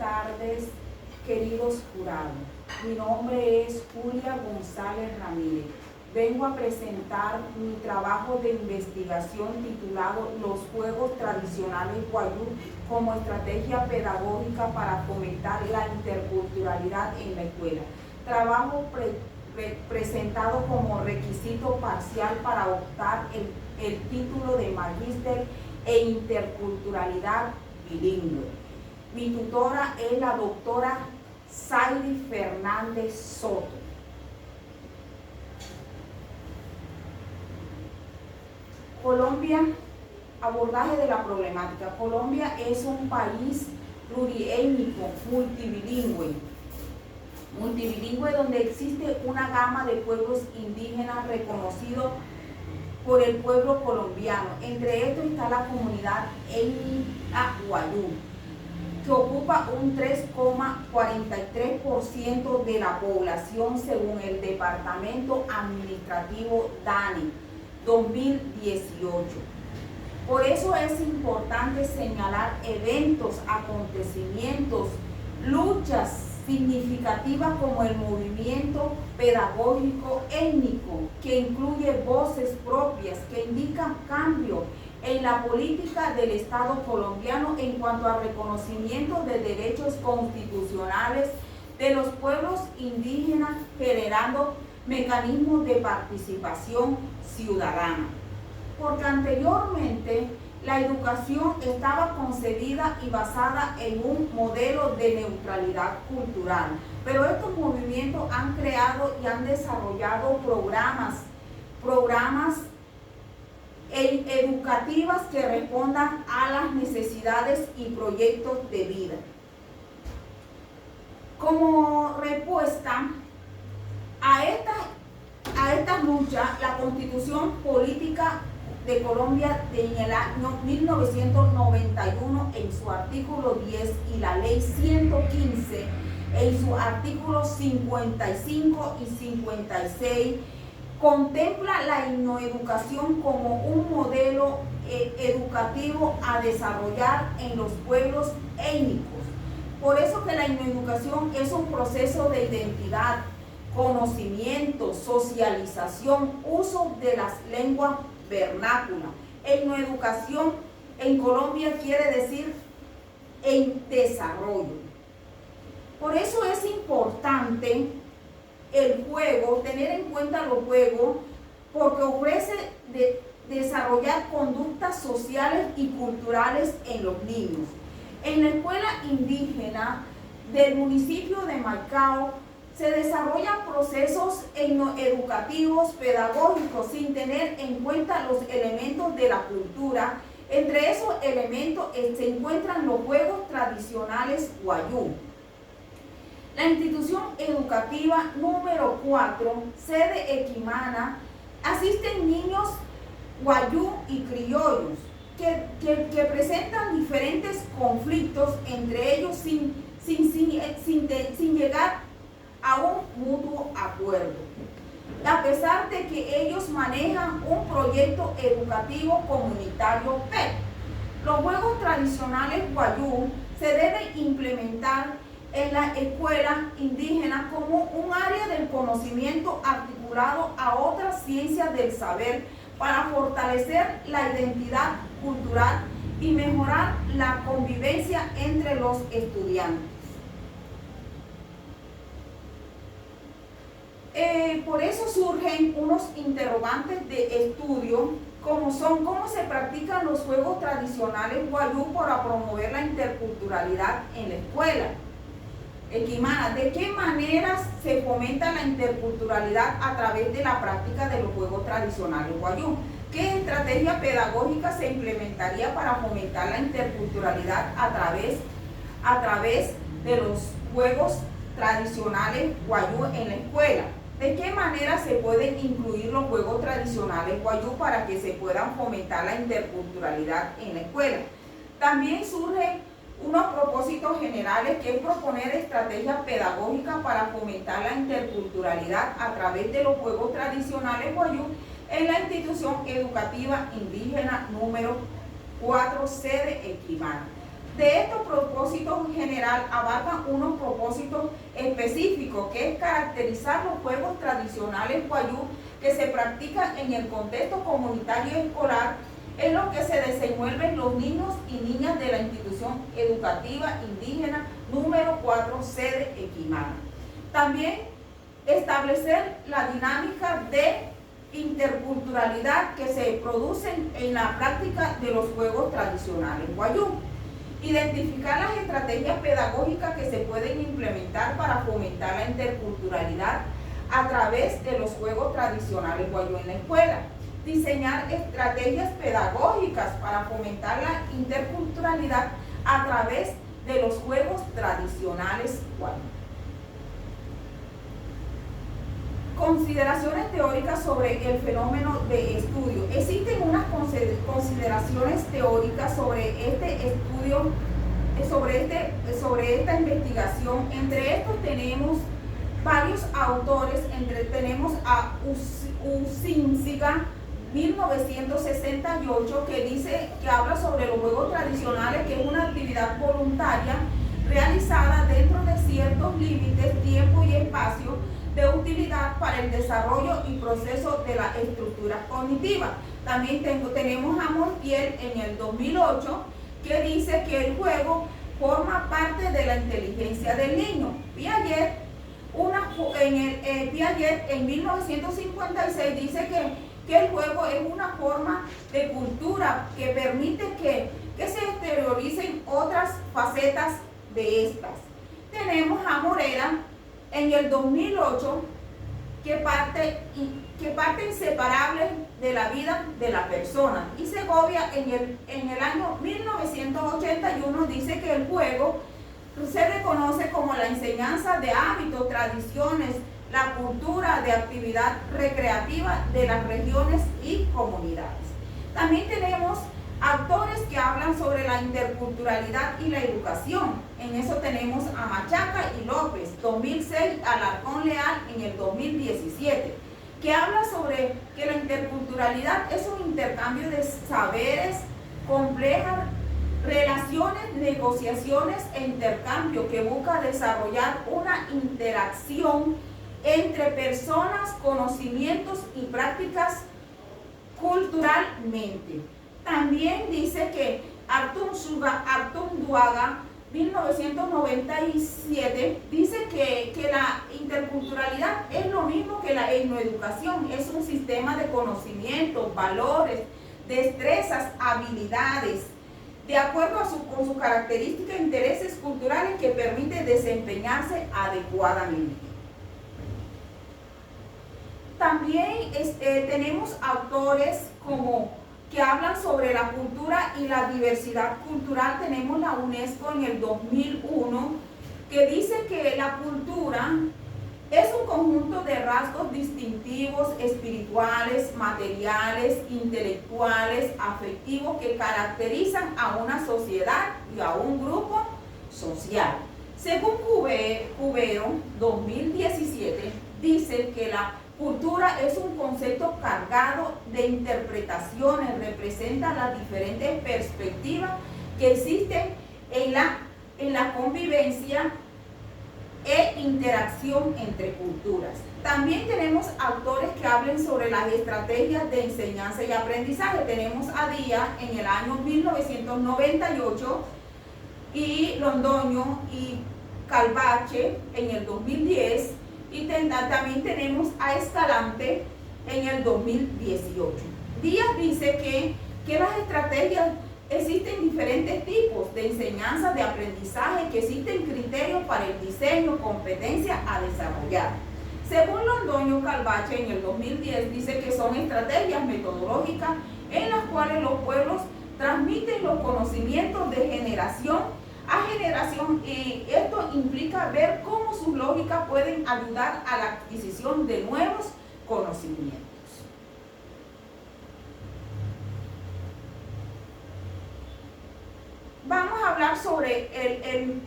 tardes, queridos jurados. Mi nombre es Julia González Ramírez. Vengo a presentar mi trabajo de investigación titulado Los Juegos Tradicionales Guayú como estrategia pedagógica para fomentar la interculturalidad en la escuela. Trabajo presentado como requisito parcial para optar el título de Magíster en Interculturalidad Bilingüe. Mi tutora es la doctora Saily Fernández Soto. Colombia, abordaje de la problemática. Colombia es un país pluriétnico, multilingüe donde existe una gama de pueblos indígenas reconocidos por el pueblo colombiano. Entre estos está la comunidad étnica guayú, que ocupa un 3,43% de la población según el Departamento Administrativo DANE 2018. Por eso es importante señalar eventos, acontecimientos, luchas significativas como el movimiento pedagógico étnico, que incluye voces propias que indican cambio en la política del Estado colombiano en cuanto al reconocimiento de derechos constitucionales de los pueblos indígenas, generando mecanismos de participación ciudadana. Porque anteriormente la educación estaba concebida y basada en un modelo de neutralidad cultural, pero estos movimientos han creado y han desarrollado programas educativas que respondan a las necesidades y proyectos de vida. Como respuesta a estas luchas, la Constitución Política de Colombia en el año 1991 en su artículo 10 y la Ley 115 en sus artículos 55 y 56 contempla la etnoeducación como un modelo educativo a desarrollar en los pueblos étnicos. Por eso que la etnoeducación es un proceso de identidad, conocimiento, socialización, uso de las lenguas vernáculas. Etnoeducación en Colombia quiere decir en desarrollo. Por eso es importante el juego, tener en cuenta los juegos, porque ofrece desarrollar conductas sociales y culturales en los niños. En la escuela indígena del municipio de Maicao se desarrollan procesos educativos, pedagógicos, sin tener en cuenta los elementos de la cultura. Entre esos elementos se encuentran los juegos tradicionales guayú. La institución educativa número 4, sede Equimana, asisten niños guayú y criollos que presentan diferentes conflictos entre ellos sin llegar a un mutuo acuerdo, a pesar de que ellos manejan un proyecto educativo comunitario PET. Los juegos tradicionales guayú se deben implementar en la escuela indígena como un área del conocimiento articulado a otras ciencias del saber para fortalecer la identidad cultural y mejorar la convivencia entre los estudiantes. Por eso surgen unos interrogantes de estudio, como son cómo se practican los juegos tradicionales guayú para promover la interculturalidad en la escuela. Equimana, ¿de qué manera se fomenta la interculturalidad a través de la práctica de los juegos tradicionales guayú? ¿Qué estrategia pedagógica se implementaría para fomentar la interculturalidad a través de los juegos tradicionales guayú en la escuela? ¿De qué manera se pueden incluir los juegos tradicionales guayú para que se puedan fomentar la interculturalidad en la escuela? También surgen unos propósitos generales, que es proponer estrategias pedagógicas para fomentar la interculturalidad a través de los juegos tradicionales guayú en la institución educativa indígena número 4, sede Equimana. De estos propósitos en general abarcan unos propósitos específicos, que es caracterizar los juegos tradicionales guayú que se practican en el contexto comunitario y escolar, en lo que se desenvuelven los niños y niñas de la institución educativa indígena número 4, sede Equimana. También establecer la dinámica de interculturalidad que se producen en la práctica de los juegos tradicionales guayú. Identificar las estrategias pedagógicas que se pueden implementar para fomentar la interculturalidad a través de los juegos tradicionales guayú en la escuela. Diseñar estrategias pedagógicas para fomentar la interculturalidad a través de los juegos tradicionales guayú. Consideraciones teóricas sobre el fenómeno de estudio. Existen unas consideraciones teóricas sobre este estudio, sobre esta investigación. Entre estos tenemos varios autores, tenemos a Ucínciga, 1968, que habla sobre los juegos tradicionales, que es una actividad voluntaria realizada dentro de ciertos límites, tiempo y espacio, de utilidad para el desarrollo y proceso de la estructura cognitiva. También tenemos a Montiel en el 2008, que dice que el juego forma parte de la inteligencia del niño. Piaget en 1956 dice que el juego es una forma de cultura que permite que se exterioricen otras facetas de estas. Tenemos a Morera en el 2008, que parte inseparable de la vida de la persona. Y Segovia en el año 1981 dice que el juego se reconoce como la enseñanza de hábitos, tradiciones, la cultura de actividad recreativa de las regiones y comunidades. También tenemos autores que hablan sobre la interculturalidad y la educación. En eso tenemos a Machaca y López, 2006, Alarcón Leal en el 2017, que habla sobre que la interculturalidad es un intercambio de saberes, complejas relaciones, negociaciones e intercambio que busca desarrollar una interacción entre personas, conocimientos y prácticas culturalmente. También dice que Artun Duaga, 1997, dice que la interculturalidad es lo mismo que la etnoeducación, es un sistema de conocimientos, valores, destrezas, habilidades, de acuerdo con sus características e intereses culturales que permite desempeñarse adecuadamente. También tenemos autores que hablan sobre la cultura y la diversidad cultural. Tenemos la UNESCO en el 2001, que dice que la cultura es un conjunto de rasgos distintivos, espirituales, materiales, intelectuales, afectivos, que caracterizan a una sociedad y a un grupo social. Según Cubero, 2017, dice que la cultura es un concepto cargado de interpretaciones, representa las diferentes perspectivas que existen en la convivencia e interacción entre culturas. También tenemos autores que hablen sobre las estrategias de enseñanza y aprendizaje. Tenemos a Díaz en el año 1998 y Londoño y Calvache en el 2010. Y también tenemos a Escalante en el 2018. Díaz dice que las estrategias, existen diferentes tipos de enseñanza, de aprendizaje, que existen criterios para el diseño, competencia a desarrollar. Según Londoño Calvache en el 2010, dice que son estrategias metodológicas en las cuales los pueblos transmiten los conocimientos de generación a generación, y esto implica ver cómo sus lógicas pueden ayudar a la adquisición de nuevos conocimientos. Vamos a hablar sobre el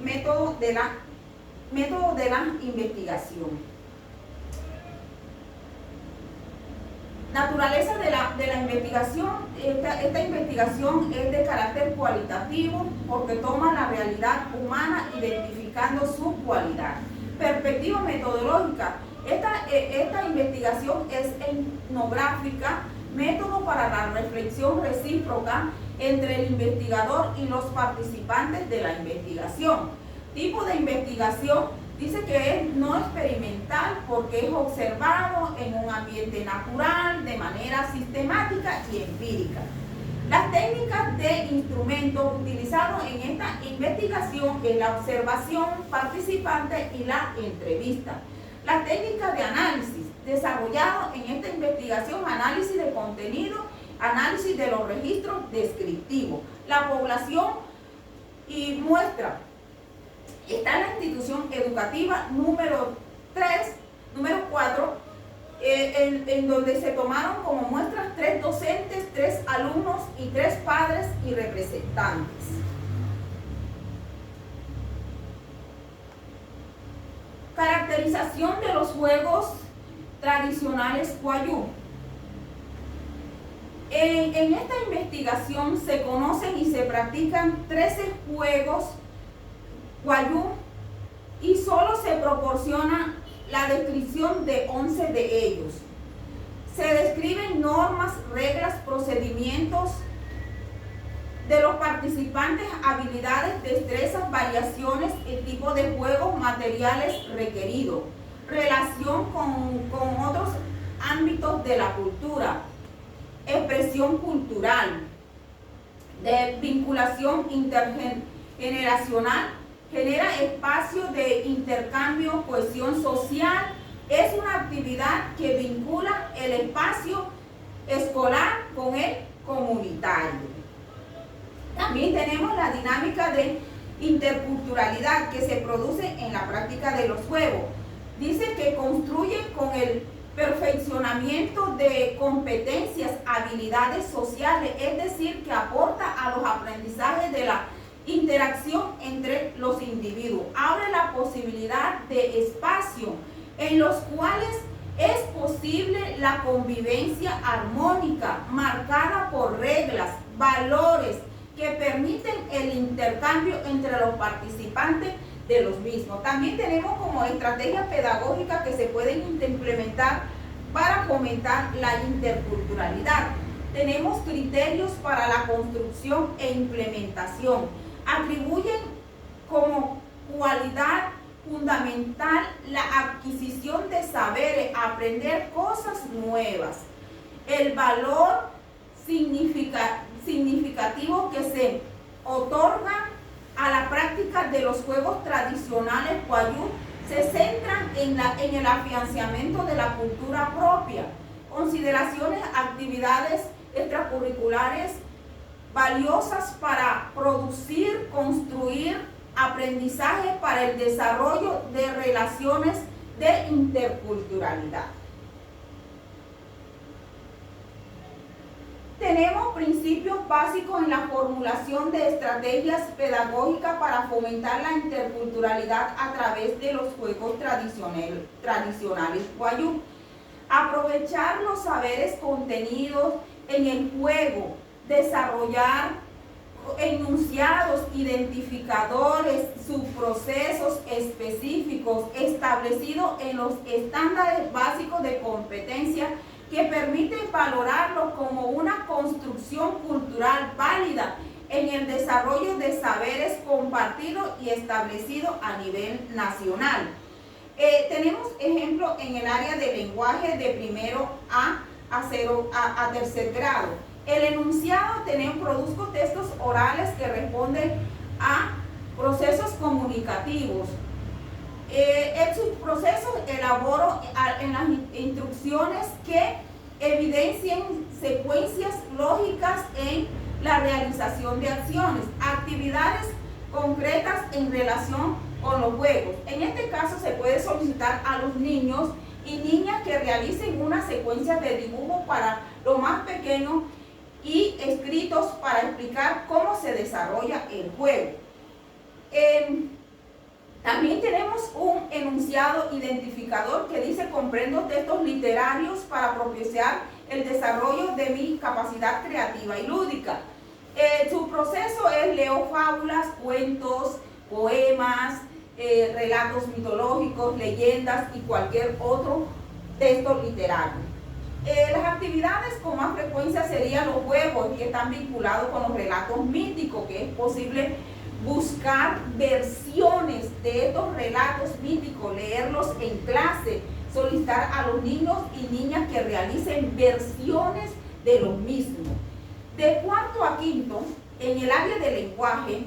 método de la investigación. Naturaleza de la investigación. Esta investigación es de carácter cualitativo porque toma la realidad humana identificando su cualidad. Perspectiva metodológica. Esta investigación es etnográfica, método para la reflexión recíproca entre el investigador y los participantes de la investigación. Tipo de investigación. Dice que es no experimental porque es observado en un ambiente natural de manera sistemática y empírica. Las técnicas de instrumentos utilizados en esta investigación es la observación participante y la entrevista. Las técnicas de análisis desarrollado en esta investigación: análisis de contenido, análisis de los registros descriptivos. La población y muestra. Está la institución educativa número 4, en donde se tomaron como muestras 3 docentes, 3 alumnos y 3 padres y representantes. Caracterización de los juegos tradicionales Wayuu. En esta investigación se conocen y se practican 13 juegos Wayuu y solo se proporciona la descripción de 11 de ellos. Se describen normas, reglas, procedimientos de los participantes, habilidades, destrezas, variaciones, el tipo de juegos, materiales requeridos, relación con otros ámbitos de la cultura, expresión cultural, de vinculación intergeneracional, genera espacio de intercambio, cohesión social. Es una actividad que vincula el espacio escolar con el comunitario. También tenemos la dinámica de interculturalidad que se produce en la práctica de los juegos. Dice que construye con el perfeccionamiento de competencias, habilidades sociales, es decir, que aporta a los aprendizajes de la interacción entre los individuos. Abre la posibilidad de espacio en los cuales es posible la convivencia armónica, marcada por reglas, valores que permiten el intercambio entre los participantes de los mismos. También tenemos como estrategias pedagógicas que se pueden implementar para fomentar la interculturalidad. Tenemos criterios para la construcción e implementación. Atribuyen como cualidad fundamental la adquisición de saberes, aprender cosas nuevas. El valor significativo que se otorga a la práctica de los juegos tradicionales Wayuu se centran en el afianzamiento de la cultura propia. Consideraciones, actividades extracurriculares valiosas para producir, construir aprendizaje para el desarrollo de relaciones de interculturalidad. Tenemos principios básicos en la formulación de estrategias pedagógicas para fomentar la interculturalidad a través de los juegos tradicionales Wayuu. Aprovechar los saberes contenidos en el juego, desarrollar enunciados, identificadores, subprocesos específicos establecidos en los estándares básicos de competencia que permiten valorarlos como una construcción cultural válida en el desarrollo de saberes compartidos y establecidos a nivel nacional. Tenemos ejemplos en el área de lenguaje de primero a tercer grado. El enunciado produzco textos orales que responden a procesos comunicativos. El subproceso elaboro en las instrucciones que evidencien secuencias lógicas en la realización de acciones, actividades concretas en relación con los juegos. En este caso se puede solicitar a los niños y niñas que realicen una secuencia de dibujos para los más pequeños y escritos para explicar cómo se desarrolla el juego. También tenemos un enunciado identificador que dice: comprendo textos literarios para propiciar el desarrollo de mi capacidad creativa y lúdica. Su proceso es leo fábulas, cuentos, poemas, relatos mitológicos, leyendas y cualquier otro texto literario. Las actividades con más frecuencia serían los juegos, que están vinculados con los relatos míticos, que es posible buscar versiones de estos relatos míticos, leerlos en clase, solicitar a los niños y niñas que realicen versiones de los mismos. De cuarto a quinto, en el área del lenguaje,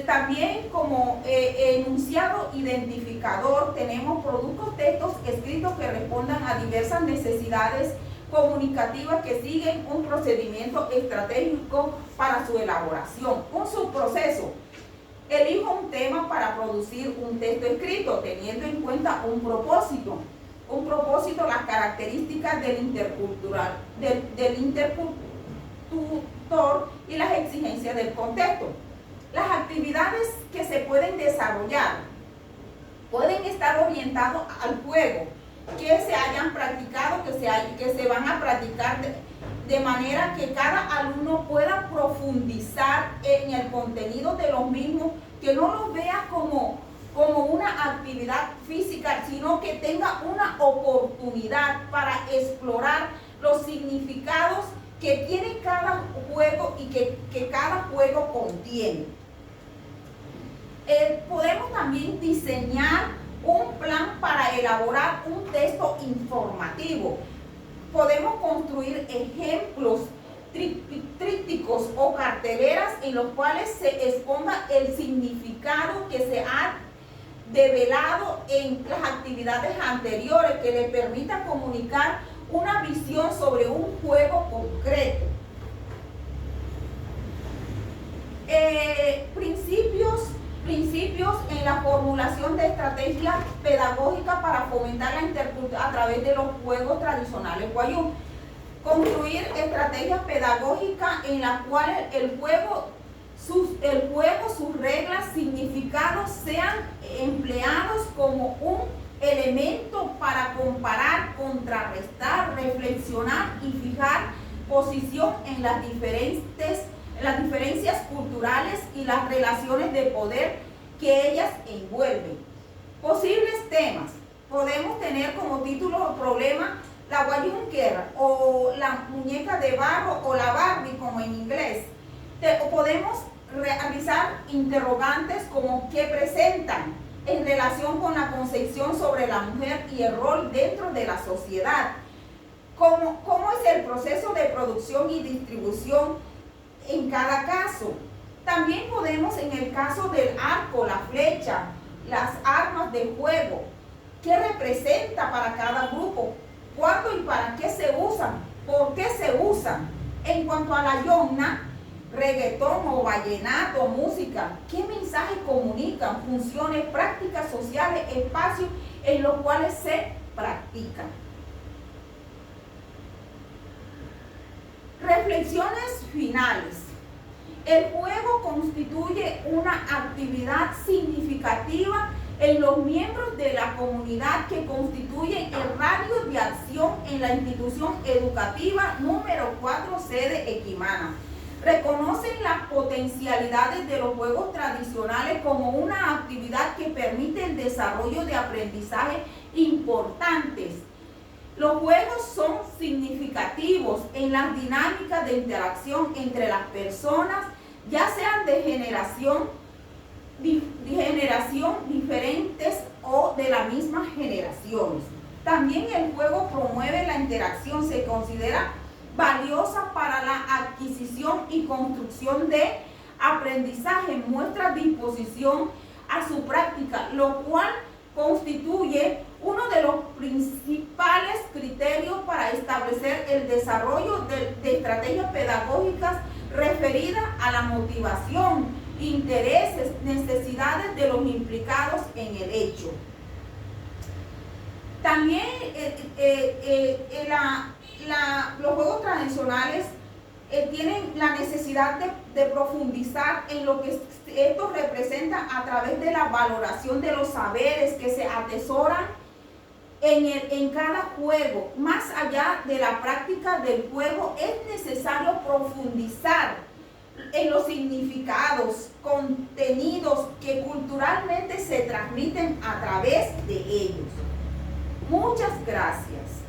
también como enunciado identificador, tenemos produzco textos escritos que respondan a diversas necesidades comunicativas que siguen un procedimiento estratégico para su elaboración. Un subproceso: elijo un tema para producir un texto escrito, teniendo en cuenta un propósito, las características del intercultural, del interlocutor y las exigencias del contexto. Las actividades que se pueden desarrollar pueden estar orientadas al juego, que se hayan practicado, que se van a practicar de manera que cada alumno pueda profundizar en el contenido de los mismos, que no los vea como una actividad física, sino que tenga una oportunidad para explorar los significados que tiene cada juego y que cada juego contiene. Podemos también diseñar un plan para elaborar un texto informativo. Podemos construir ejemplos, trípticos o carteleras en los cuales se exponga el significado que se ha develado en las actividades anteriores, que le permita comunicar una visión sobre un juego concreto. Principios en la formulación de estrategias pedagógicas para fomentar la interculturalidad a través de los juegos tradicionales guayú. Construir estrategias pedagógicas en las cuales el juego, sus reglas, significados sean empleados como un elemento para comparar, contrarrestar, reflexionar y fijar posición en las diferencias culturales y las relaciones de poder que ellas envuelven. Posibles temas. Podemos tener como título o problema la guayunquera o la muñeca de barro o la Barbie, como en inglés. O podemos realizar interrogantes como ¿qué presentan en relación con la concepción sobre la mujer y el rol dentro de la sociedad? ¿Cómo es el proceso de producción y distribución en cada caso? También podemos, en el caso del arco, la flecha, las armas de juego, ¿qué representa para cada grupo? ¿Cuándo y para qué se usan? ¿Por qué se usan? En cuanto a la yomna, reggaetón o vallenato, música, ¿qué mensaje comunican? Funciones, prácticas sociales, espacios en los cuales se practican. Reflexiones finales. El juego constituye una actividad significativa en los miembros de la comunidad que constituyen el radio de acción en la institución educativa número 4, sede Equimana. Reconocen las potencialidades de los juegos tradicionales como una actividad que permite el desarrollo de aprendizaje importantes. Los juegos son significativos en las dinámicas de interacción entre las personas, ya sean de generación diferentes o de la misma generación. También el juego promueve la interacción, se considera valiosa para la adquisición y construcción de aprendizaje, muestra disposición a su práctica, lo cual constituye uno de los principales criterios para establecer el desarrollo de estrategias pedagógicas referidas a la motivación, intereses, necesidades de los implicados en el hecho. También los juegos tradicionales tienen la necesidad de profundizar en lo que esto representa a través de la valoración de los saberes que se atesoran en cada juego. Más allá de la práctica del juego, es necesario profundizar en los significados, contenidos que culturalmente se transmiten a través de ellos. Muchas gracias.